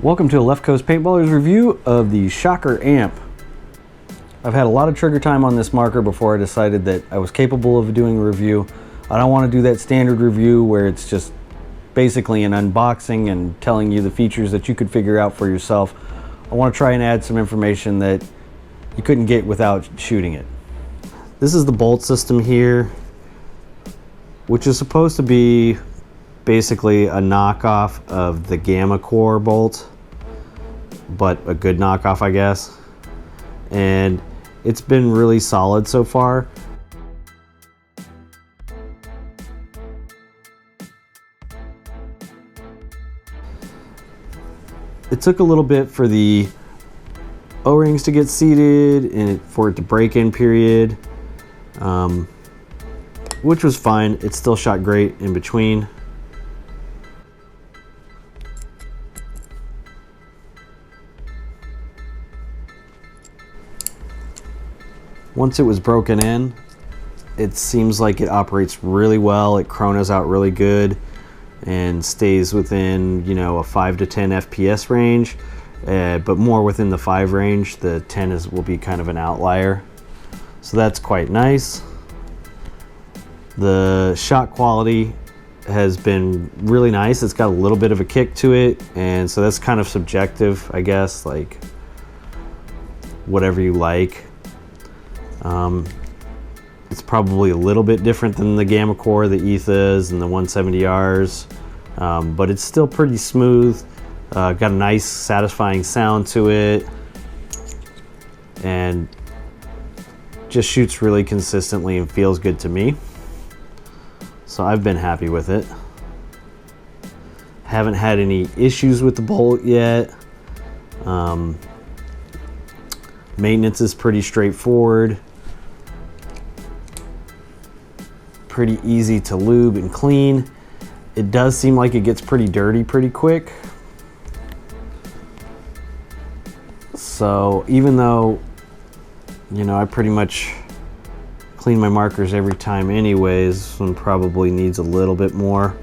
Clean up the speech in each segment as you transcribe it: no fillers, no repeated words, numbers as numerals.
Welcome to a Left Coast Paintballers review of the Shocker Amp. I've had a lot of trigger time on this marker before I decided that I was capable of doing a review. I don't want to do that standard review where it's just basically an unboxing and telling you the features that you could figure out for yourself. I want to try and add some information that you couldn't get without shooting it. This is the bolt system here, which is supposed to be basically a knockoff of the Gamma Core bolt, but a good knockoff, I guess. And it's been really solid so far. It took a little bit for the O-rings to get seated and for it to break in period, which was fine. It still shot great in between. Once it was broken in, it seems like it operates really well. It chronos out really good and stays within, you know, a 5 to 10 FPS range, but more within the 5 range. The 10 will be kind of an outlier. So that's quite nice. The shot quality has been really nice. It's got a little bit of a kick to it, and so that's kind of subjective, I guess, like whatever you like. It's probably a little bit different than the Gamma Core, the Ethas, and the 170Rs, but it's still pretty smooth. Got a nice, satisfying sound to it, and just shoots really consistently and feels good to me. So I've been happy with it. Haven't had any issues with the bolt yet. Maintenance is pretty straightforward. Pretty easy to lube and clean. It does seem like it gets pretty dirty pretty quick. So even though, you know, I pretty much clean my markers every time anyways, this one probably needs a little bit more.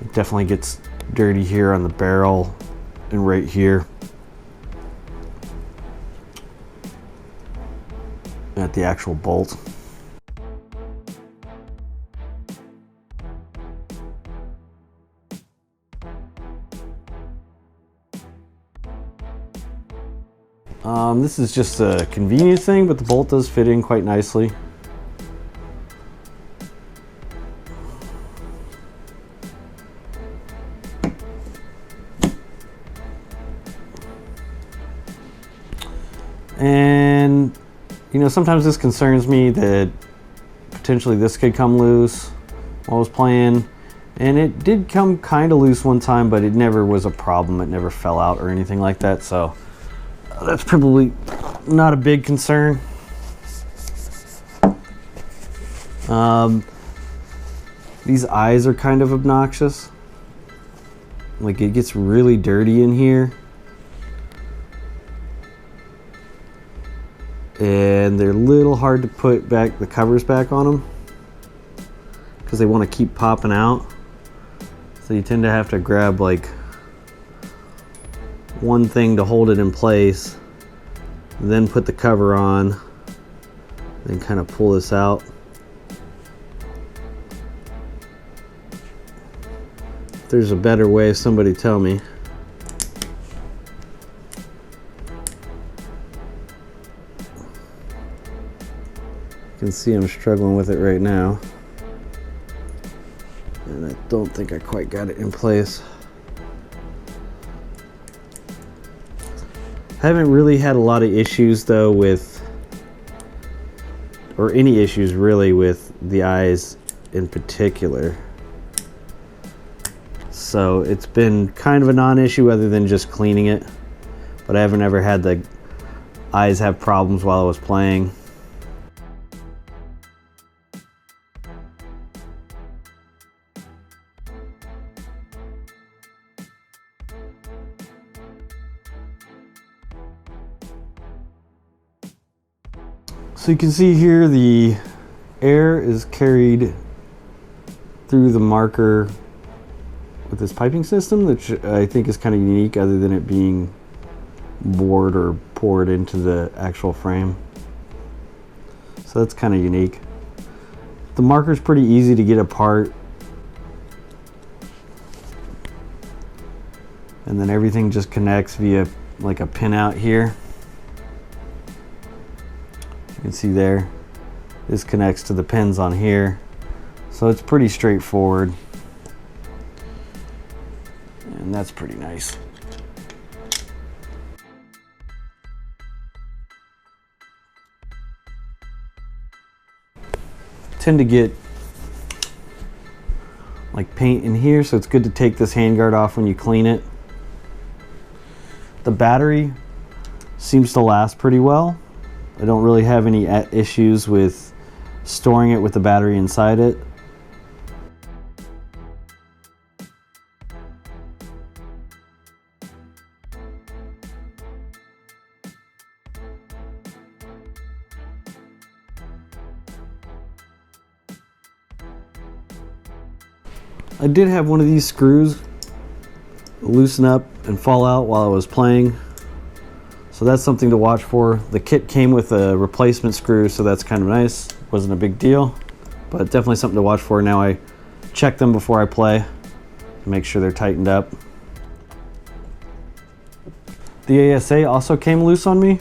It definitely gets dirty here on the barrel and right here at the actual bolt. This is just a convenience thing, but the bolt does fit in quite nicely. And, you know, sometimes this concerns me that potentially this could come loose while I was playing. And it did come kind of loose one time, but it never was a problem. It never fell out or anything like that. So that's probably not a big concern. These eyes are kind of obnoxious. Like, it gets really dirty in here. And they're a little hard to put back the covers back on them because they want to keep popping out. So you tend to have to grab like one thing to hold it in place, then put the cover on, then kind of pull this out. If there's a better way, somebody tell me. You can see I'm struggling with it right now, and I don't think I quite got it in place. I haven't really had a lot of issues though with, or any issues really with the eyes in particular. So it's been kind of a non-issue other than just cleaning it, but I haven't ever had the eyes have problems while I was playing. So you can see here the air is carried through the marker with this piping system, which I think is kind of unique other than it being bored or poured into the actual frame. So that's kind of unique. The marker's pretty easy to get apart. And then everything just connects via like a pinout here. You can see there, this connects to the pins on here. So it's pretty straightforward. And that's pretty nice. Tend to get like paint in here, so it's good to take this handguard off when you clean it. The battery seems to last pretty well. I don't really have any issues with storing it with the battery inside it. I did have one of these screws loosen up and fall out while I was playing, so that's something to watch for. The kit came with a replacement screw, so that's kind of nice. Wasn't a big deal, but definitely something to watch for. Now I check them before I play to make sure they're tightened up. The ASA also came loose on me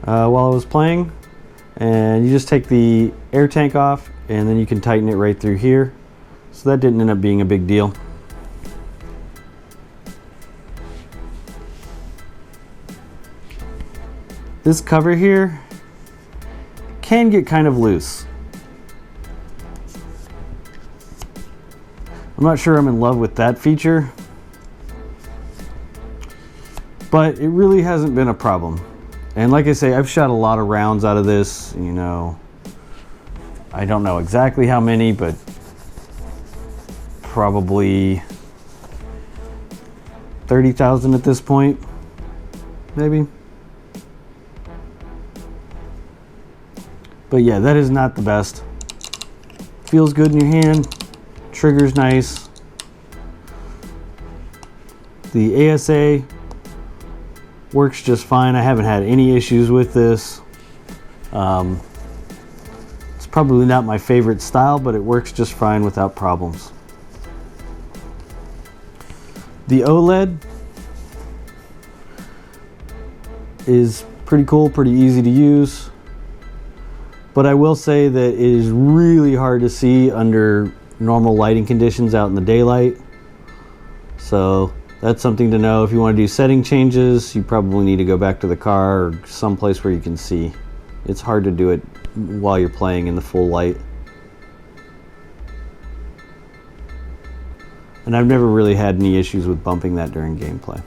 while I was playing, and you just take the air tank off and then you can tighten it right through here. So that didn't end up being a big deal. This cover here can get kind of loose. I'm not sure I'm in love with that feature, but it really hasn't been a problem. And like I say, I've shot a lot of rounds out of this, you know. I don't know exactly how many, but probably 30,000 at this point, maybe. But yeah, that is not the best. Feels good in your hand, trigger's nice. The ASA works just fine. I haven't had any issues with this. It's probably not my favorite style, but it works just fine without problems. The OLED is pretty cool, pretty easy to use. But I will say that it is really hard to see under normal lighting conditions out in the daylight. So that's something to know. If you want to do setting changes, you probably need to go back to the car or someplace where you can see. It's hard to do it while you're playing in the full light. And I've never really had any issues with bumping that during gameplay.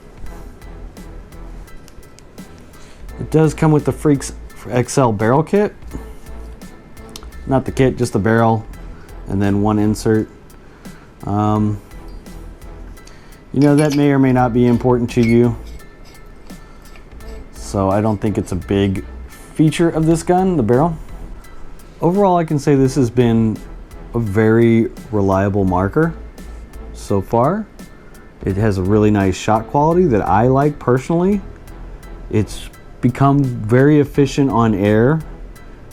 It does come with the Freaks XL barrel kit. Not the kit, just the barrel, and then one insert. You know, that may or may not be important to you, so I don't think it's a big feature of this gun, the barrel. Overall, I can say this has been a very reliable marker so far. It has a really nice shot quality that I like personally. It's become very efficient on air.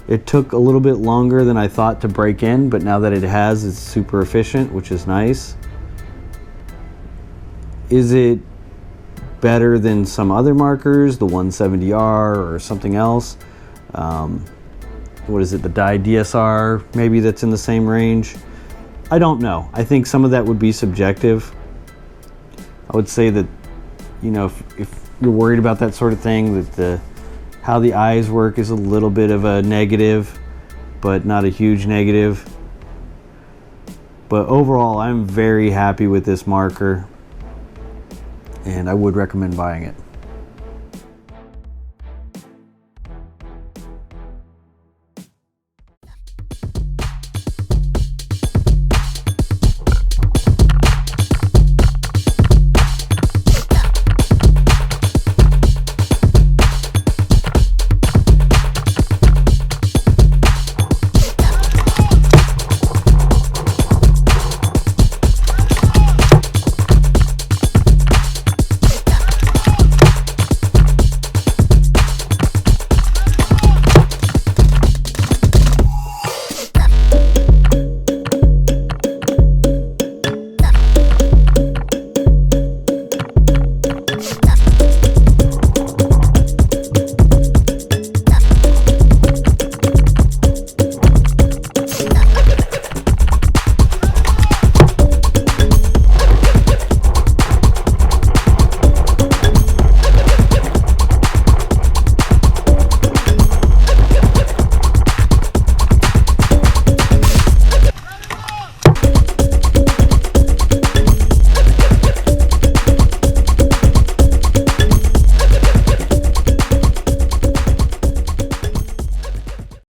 It took a little bit longer than I thought to break in, but now that it has, it's super efficient, which is nice. Is it better than some other markers, the 170R or something else? What is it, the Dye DSR, maybe that's in the same range? I don't know. I think some of that would be subjective. I would say that, you know, if you're worried about that sort of thing, that how the eyes work is a little bit of a negative, but not a huge negative. But overall, I'm very happy with this marker, and I would recommend buying it.